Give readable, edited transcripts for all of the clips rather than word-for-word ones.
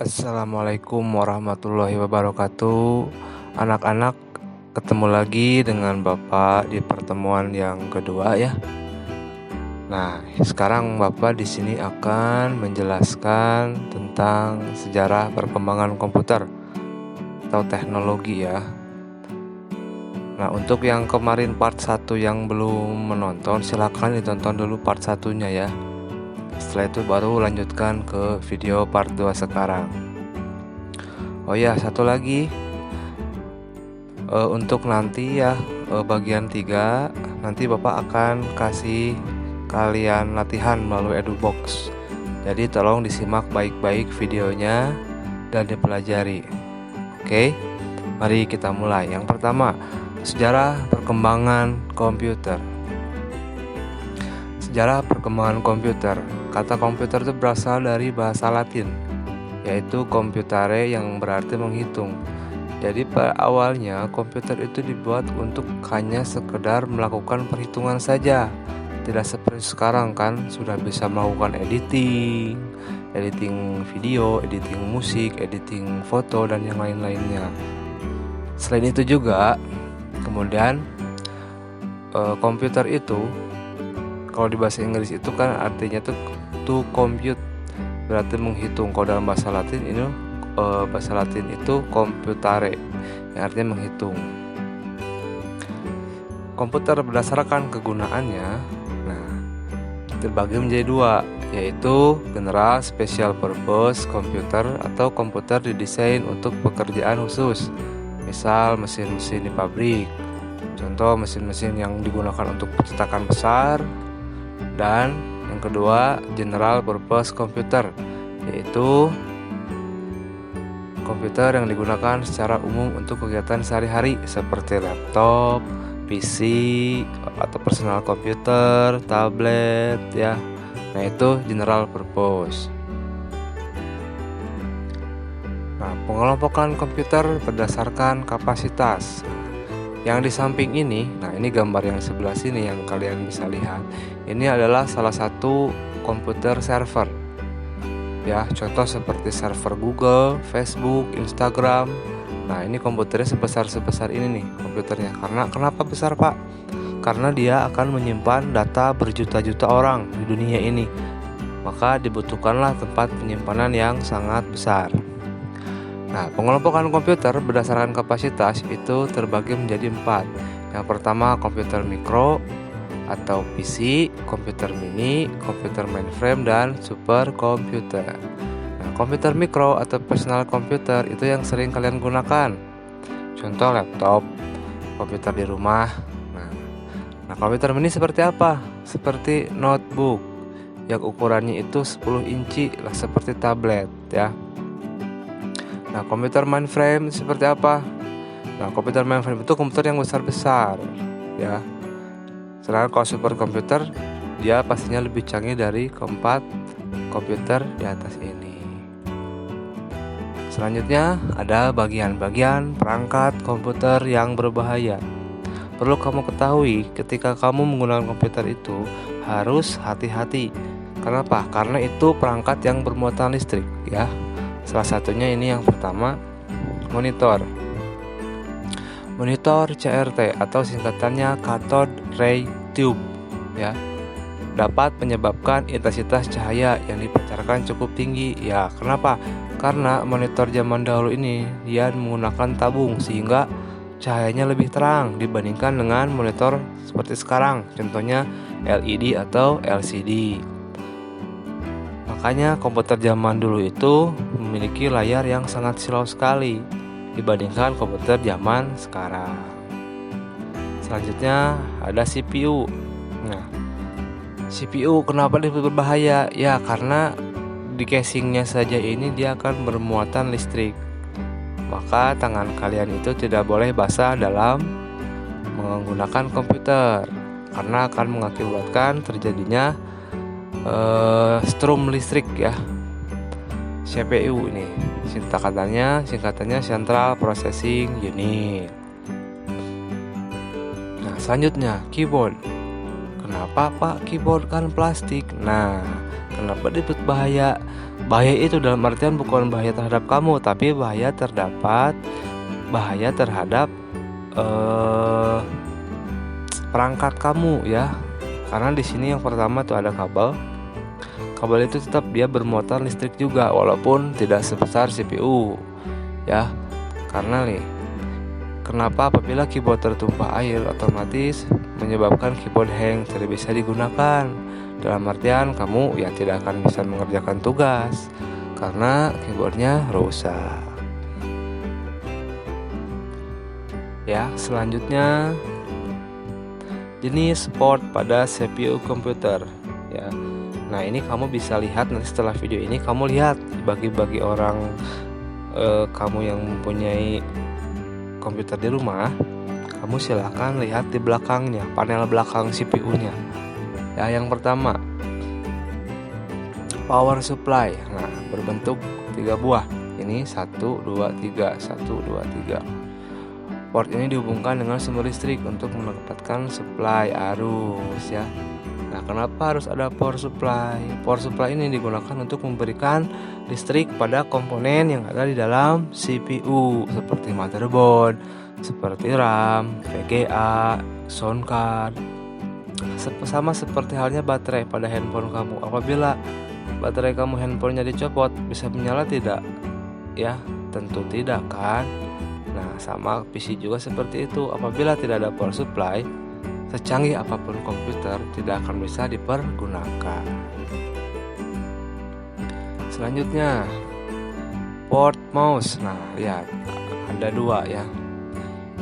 Assalamualaikum warahmatullahi wabarakatuh. Anak-anak, ketemu lagi dengan Bapak di pertemuan yang kedua ya. Nah, sekarang Bapak di sini akan menjelaskan tentang sejarah perkembangan komputer atau teknologi ya. Nah, untuk yang kemarin part 1 yang belum menonton, silahkan ditonton dulu part 1-nya ya. Setelah itu baru lanjutkan ke video part 2 sekarang. Oh ya, satu lagi, untuk nanti ya, bagian 3 nanti Bapak akan kasih kalian latihan melalui EduBox. Jadi tolong disimak baik-baik videonya dan dipelajari. Oke, mari kita mulai. Yang pertama, sejarah perkembangan komputer. Sejarah perkembangan komputer. Kata komputer itu berasal dari bahasa Latin, yaitu computare yang berarti menghitung. Jadi pada awalnya komputer itu dibuat untuk hanya sekedar melakukan perhitungan saja. Tidak seperti sekarang kan, sudah bisa melakukan editing video, editing musik, editing foto, dan yang lain-lainnya. Selain itu juga, kemudian komputer itu, kalau di bahasa Inggris itu kan artinya tuh to compute, berarti menghitung. Kalau dalam bahasa Latin itu computare, yang artinya menghitung. Komputer berdasarkan kegunaannya, terbagi menjadi dua, yaitu general special purpose computer atau komputer didesain untuk pekerjaan khusus, misal mesin-mesin di pabrik, contoh mesin-mesin yang digunakan untuk percetakan besar. Dan yang kedua, general purpose computer, yaitu komputer yang digunakan secara umum untuk kegiatan sehari-hari seperti laptop, PC, atau personal computer, tablet ya. Nah, itu general purpose. Nah, pengelompokan komputer berdasarkan kapasitas. Yang di samping ini, nah ini gambar yang sebelah sini yang kalian bisa lihat. Ini adalah salah satu komputer server. Ya, contoh seperti server Google, Facebook, Instagram. Nah, ini komputernya sebesar ini nih komputernya. Karena kenapa besar, Pak? Karena dia akan menyimpan data berjuta-juta orang di dunia ini. Maka dibutuhkanlah tempat penyimpanan yang sangat besar. Nah, pengelompokan komputer berdasarkan kapasitas itu terbagi menjadi 4. Yang pertama, komputer mikro atau PC, komputer mini, komputer mainframe, dan superkomputer. Nah, komputer mikro atau personal computer itu yang sering kalian gunakan. Contoh laptop, komputer di rumah. Nah, komputer mini seperti apa? Seperti notebook yang ukurannya itu 10 inci lah, seperti tablet ya. Nah, komputer mainframe seperti apa? Nah, komputer mainframe itu komputer yang besar-besar ya. Sedangkan kalau superkomputer, dia pastinya lebih canggih dari keempat komputer di atas ini. Selanjutnya ada bagian-bagian perangkat komputer yang berbahaya. Perlu kamu ketahui, ketika kamu menggunakan komputer itu harus hati-hati. Kenapa? Karena itu perangkat yang bermuatan listrik ya. Salah satunya ini yang pertama, monitor. Monitor CRT atau singkatannya cathode ray tube ya, dapat menyebabkan intensitas cahaya yang dipancarkan cukup tinggi ya. Kenapa? Karena monitor zaman dahulu ini dia menggunakan tabung sehingga cahayanya lebih terang dibandingkan dengan monitor seperti sekarang, contohnya LED atau LCD. Makanya komputer zaman dulu itu memiliki layar yang sangat silau sekali dibandingkan komputer zaman sekarang. Selanjutnya ada CPU. Nah, CPU kenapa disebut berbahaya? Ya, karena di casingnya saja ini dia akan bermuatan listrik. Maka tangan kalian itu tidak boleh basah dalam menggunakan komputer, karena akan mengakibatkan terjadinya strum listrik ya. CPU ini singkatannya Central Processing Unit. Nah, selanjutnya keyboard. Kenapa, Pak, keyboard kan plastik? Nah, kenapa disebut bahaya? Bahaya itu dalam artian bukan bahaya terhadap kamu, tapi bahaya terhadap perangkat kamu ya. Karena di sini yang pertama tuh ada kabel. Kabel itu tetap dia bermuatan listrik juga, walaupun tidak sebesar CPU ya. Karena nih, kenapa apabila keyboard tertumpah air otomatis menyebabkan keyboard hang, tidak bisa digunakan. Dalam artian kamu ya tidak akan bisa mengerjakan tugas karena keyboardnya rusak. Ya, selanjutnya jenis port pada CPU komputer ya. Nah, ini kamu bisa lihat nanti setelah video ini, kamu lihat bagi orang kamu yang mempunyai komputer di rumah, kamu silahkan lihat di belakangnya, panel belakang CPU-nya. Ya, yang pertama power supply. Nah, berbentuk 3 buah. Ini 1, 2, 3, 1, 2, 3. Port ini dihubungkan dengan sumber listrik untuk mendapatkan supply arus ya. Nah, kenapa harus ada power supply? Power supply ini digunakan untuk memberikan listrik pada komponen yang ada di dalam CPU seperti motherboard, seperti RAM, VGA, sound card. Sama seperti halnya baterai pada handphone kamu. Apabila baterai kamu handphonenya dicopot, bisa menyala tidak? Ya, tentu tidak kan? Nah, sama PC juga seperti itu. Apabila tidak ada power supply, secanggih apapun komputer tidak akan bisa dipergunakan. Selanjutnya, port mouse. Nah, lihat ada 2 ya.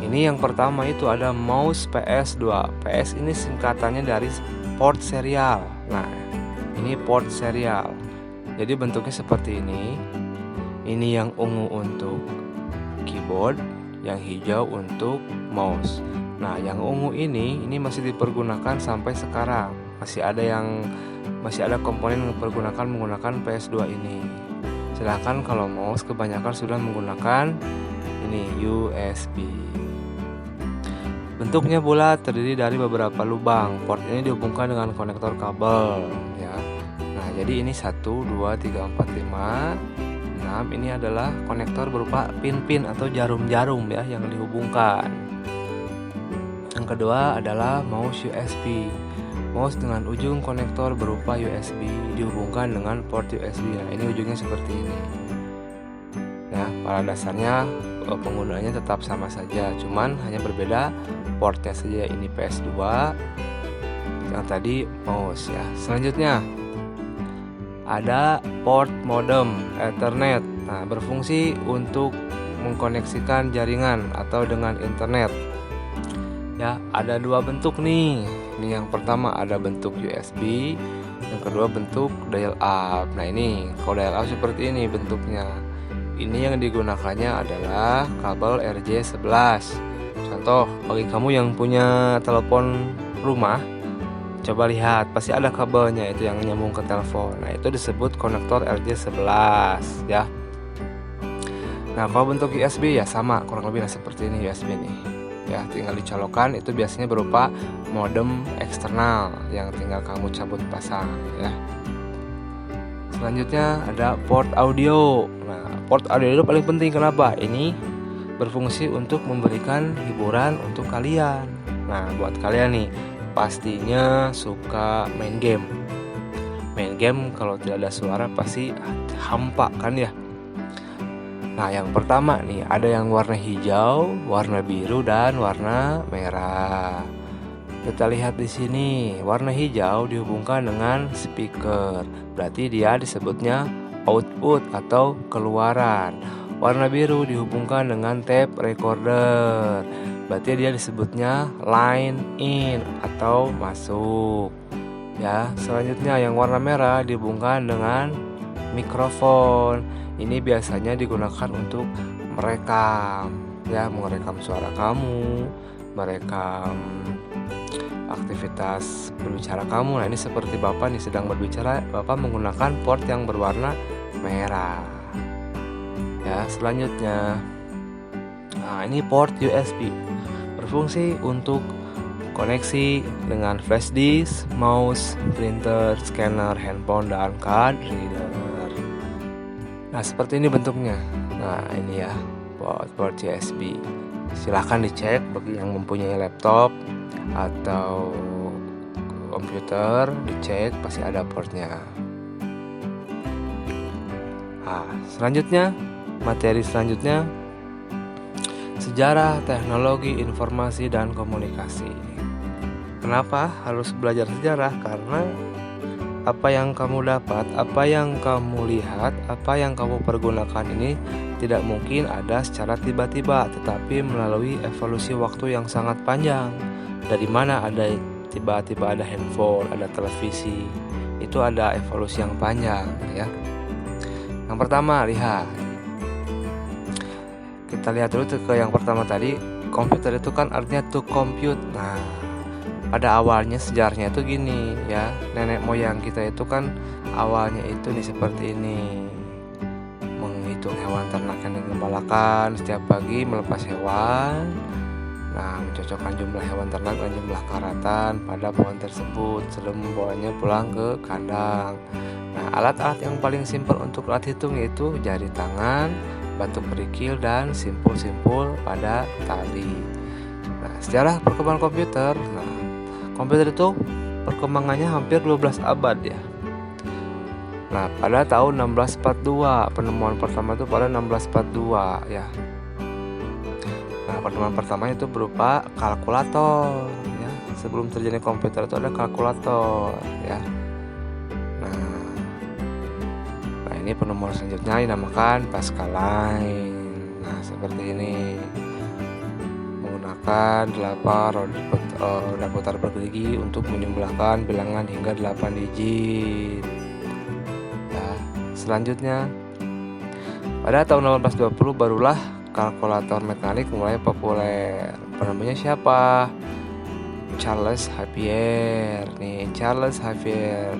Ini yang pertama itu ada mouse PS2. PS ini singkatannya dari port serial. Nah, ini port serial. Jadi bentuknya seperti ini. Ini yang ungu untuk keyboard, yang hijau untuk mouse. Nah, yang ungu ini masih dipergunakan sampai sekarang. Masih ada komponen yang menggunakan PS2 ini. Sedangkan kalau mouse kebanyakan sudah menggunakan ini USB. Bentuknya bulat, terdiri dari beberapa lubang. Port ini dihubungkan dengan konektor kabel ya. Nah, jadi ini 1, 2, 3, 4, 5, 6. Ini adalah konektor berupa pin-pin atau jarum-jarum ya yang dihubungkan. Yang kedua adalah mouse USB. Mouse dengan ujung konektor berupa USB dihubungkan dengan port USB. Nah, ini ujungnya seperti ini. Ya, pada dasarnya penggunaannya tetap sama saja, cuman hanya berbeda portnya saja. Ini PS2, yang tadi mouse ya. Selanjutnya ada port modem Ethernet. Nah, berfungsi untuk mengkoneksikan jaringan atau dengan internet. Ya, ada 2 bentuk nih. Ini yang pertama ada bentuk USB, yang kedua bentuk dial up. Nah, ini kalau dial up seperti ini bentuknya. Ini yang digunakannya adalah kabel RJ11. Contoh, bagi kamu yang punya telepon rumah, coba lihat, pasti ada kabelnya itu yang nyambung ke telepon. Nah, itu disebut konektor RJ11 ya. Nah, kalau bentuk USB ya sama, kurang lebih seperti ini USB nih. Ya, tinggal dicolokkan, itu biasanya berupa modem eksternal yang tinggal kamu cabut pasang ya. Selanjutnya ada port audio. Nah, port audio itu paling penting. Kenapa? Ini berfungsi untuk memberikan hiburan untuk kalian. Nah, buat kalian nih pastinya suka main game. Main game kalau tidak ada suara pasti hampa kan ya. Nah, yang pertama nih ada yang warna hijau, warna biru dan warna merah. Kita lihat di sini, warna hijau dihubungkan dengan speaker. Berarti dia disebutnya output atau keluaran. Warna biru dihubungkan dengan tape recorder. Berarti dia disebutnya line in atau masuk. Ya, selanjutnya yang warna merah dihubungkan dengan mikrofon. Ini biasanya digunakan untuk merekam, ya, merekam suara kamu, merekam aktivitas berbicara kamu. Nah, ini seperti Bapak nih sedang berbicara, Bapak menggunakan port yang berwarna merah. Ya, selanjutnya, nah ini port USB, berfungsi untuk koneksi dengan flash disk, mouse, printer, scanner, handphone, dan card reader. Nah, seperti ini bentuknya. Nah, ini ya, port USB. Silahkan dicek bagi yang mempunyai laptop atau komputer, dicek pasti ada portnya. Nah, selanjutnya, materi selanjutnya, sejarah, teknologi, informasi, dan komunikasi. Kenapa harus belajar sejarah? Karena apa yang kamu dapat, apa yang kamu lihat, apa yang kamu pergunakan ini tidak mungkin ada secara tiba-tiba, tetapi melalui evolusi waktu yang sangat panjang. Dari mana ada tiba-tiba ada handphone, ada televisi, itu ada evolusi yang panjang ya. Yang pertama, lihat. Kita lihat dulu ke yang pertama tadi, komputer itu kan artinya to compute. Nah, pada awalnya sejarahnya itu gini ya, nenek moyang kita itu kan awalnya itu nih seperti ini, menghitung hewan ternak yang digembalakan setiap pagi, melepas hewan. Nah, mencocokkan jumlah hewan ternak dan jumlah karatan pada pohon tersebut sebelum membawanya pulang ke kandang. Nah, alat-alat yang paling simpel untuk alat hitung yaitu jari tangan, batu kerikil, dan simpul-simpul pada tali. Nah, sejarah perkembangan komputer. Nah, komputer itu perkembangannya hampir 12 abad ya. Nah, pada tahun 1642, penemuan pertama itu pada 1642 ya. Nah, penemuan pertama itu berupa kalkulator ya. Sebelum terjadi komputer itu ada kalkulator ya. Nah, ini penemuan selanjutnya dinamakan Pascaline. Nah, seperti ini. Menggunakan 8 roda putar bergerigi untuk menjumlahkan bilangan hingga 8 digit. Ya, selanjutnya pada tahun 1820 barulah kalkulator mekanik mulai populer. Penemunya siapa? Charles Xavier. Nih, Charles Xavier.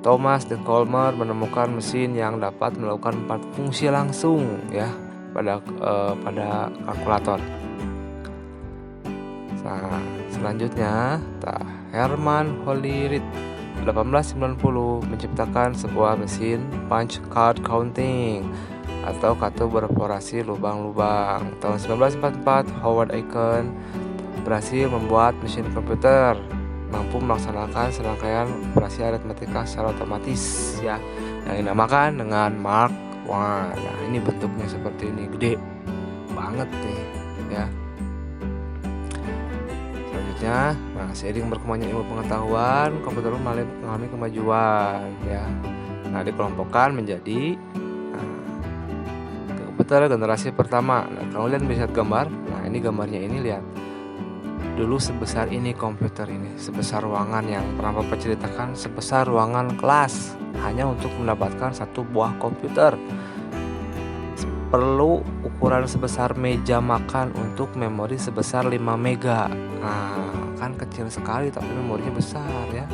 Thomas de Colmer menemukan mesin yang dapat melakukan 4 fungsi langsung ya pada kalkulator. Nah, selanjutnya, Herman Hollerith 1890 menciptakan sebuah mesin punch card counting atau kartu beroperasi lubang-lubang. Tahun 1944, Howard Aiken berhasil membuat mesin komputer mampu melaksanakan serangkaian operasi aritmatika secara otomatis ya, yang dinamakan dengan Mark I. Nah, ini bentuknya seperti ini, gede banget nih ya. Selanjutnya, nah, seiring berkembangnya ilmu pengetahuan, komputer mengalami kemajuan ya. Nah, dikelompokkan menjadi komputer generasi pertama. Nah, kalau kalian bisa lihat gambar, nah ini gambarnya ini, lihat. Dulu sebesar ini komputer ini, sebesar ruangan yang pernah Bapak ceritakan, sebesar ruangan kelas hanya untuk mendapatkan satu buah komputer. Perlu ukuran sebesar meja makan untuk memori sebesar 5 mega. Nah, kan kecil sekali tapi memorinya besar ya.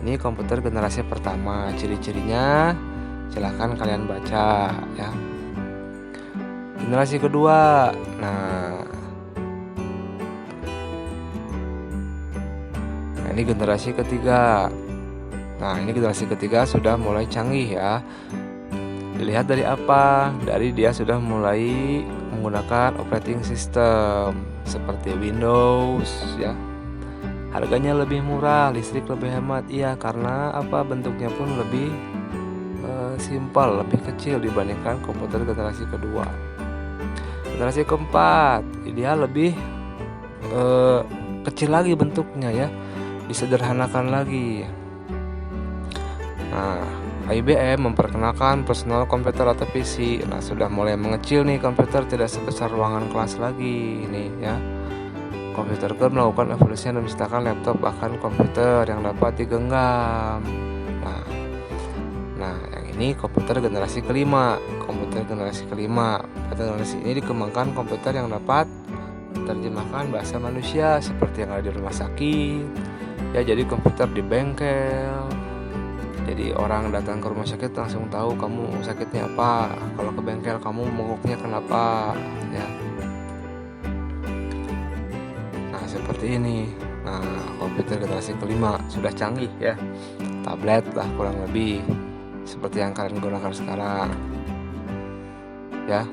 Ini komputer generasi pertama, ciri-cirinya silahkan kalian baca ya. Generasi kedua, ini generasi ketiga. Nah, ini generasi ketiga sudah mulai canggih ya. Dilihat dari apa? Dari dia sudah mulai menggunakan operating system seperti Windows ya. Harganya lebih murah, listrik lebih hemat. Iya, karena apa? Bentuknya pun lebih simpel, lebih kecil dibandingkan komputer generasi kedua. Generasi keempat, dia lebih kecil lagi bentuknya ya, disederhanakan lagi. Nah, IBM memperkenalkan personal komputer atau PC. Nah, sudah mulai mengecil nih komputer, tidak sebesar ruangan kelas lagi ini ya. Komputer pun melakukan evolusi dan menciptakan laptop bahkan komputer yang dapat digenggam. Nah, yang ini komputer generasi kelima. Komputer generasi kelima. Pada generasi ini dikembangkan komputer yang dapat menerjemahkan bahasa manusia seperti yang ada di rumah sakit. Ya, jadi komputer di bengkel. Jadi orang datang ke rumah sakit langsung tahu kamu sakitnya apa. Kalau ke bengkel kamu mogoknya kenapa ya. Nah, seperti ini. Nah, komputer generasi kelima sudah canggih ya. Tablet lah kurang lebih. seperti yang kalian gunakan sekarang ya.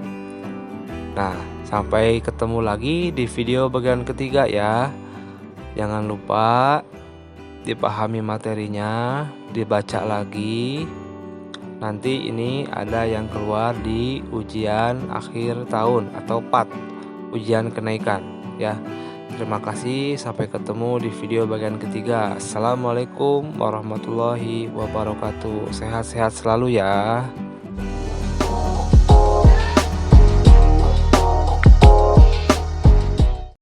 Nah, sampai ketemu lagi di video bagian ketiga ya. Jangan lupa dipahami materinya, dibaca lagi. Nanti ini ada yang keluar di ujian akhir tahun atau PAT, ujian kenaikan ya. Terima kasih, sampai ketemu di video bagian ketiga. Assalamualaikum warahmatullahi wabarakatuh. Sehat-sehat selalu ya.